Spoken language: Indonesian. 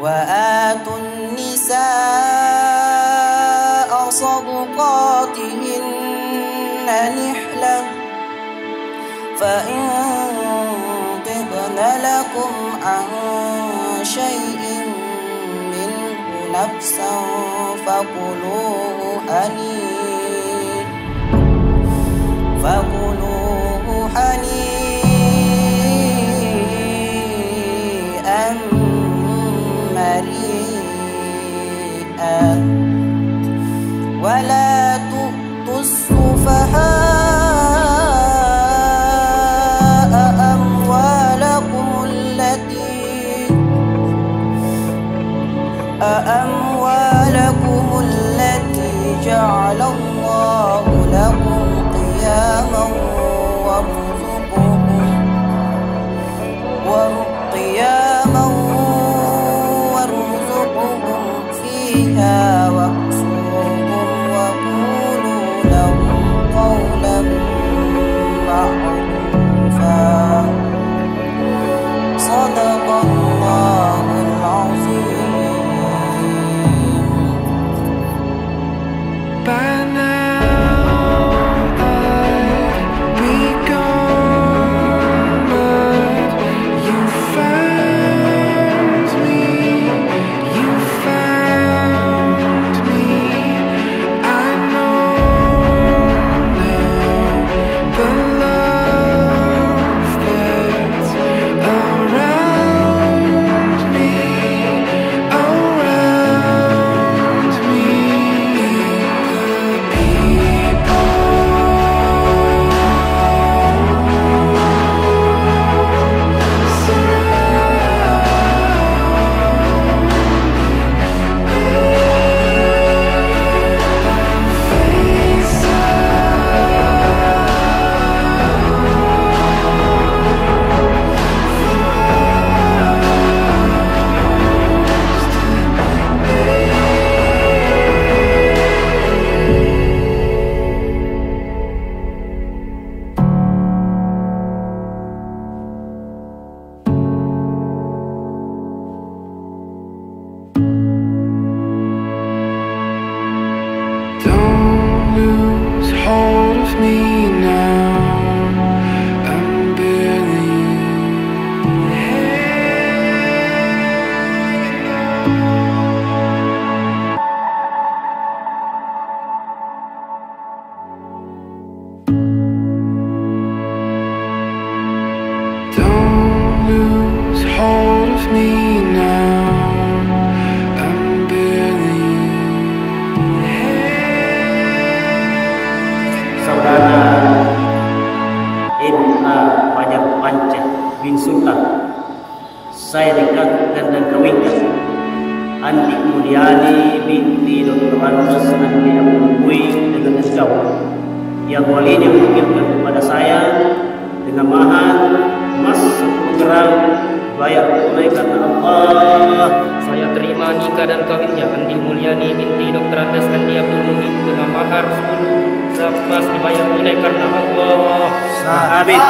وآتوا النساء صدقاتهن نحلة فإن طبن لكم عن شيء منه نفسا فكلوه هنيئا مريئا ولا تؤتوا السفهاء أموالكم التي جعل الله لكم قياما وارزقهم فيها واكسوهم وقولوا لهم قولا معروفا. صدق الله العظيم. By now I'd be gone, but you found me, I know now the love that's around me. Don't lose hold of me now, I'm barely hanging on. Don't lose hold of me now, I'm barely. Saudara N.A. Fajar bin Sultan, saya nikahkan dan kawinkan Andin Mulyani binti Dr. Andin dengan engkau yang walinya mengirimkan kepada saya dengan mahar emas 10 gram bayar tunai karena Allah. Saya terima nikah dan kawinnya Andin Mulyani binti Dr. Andin dengan mahar 10 gram emas dibayar tunai karena Allah. Sahabat.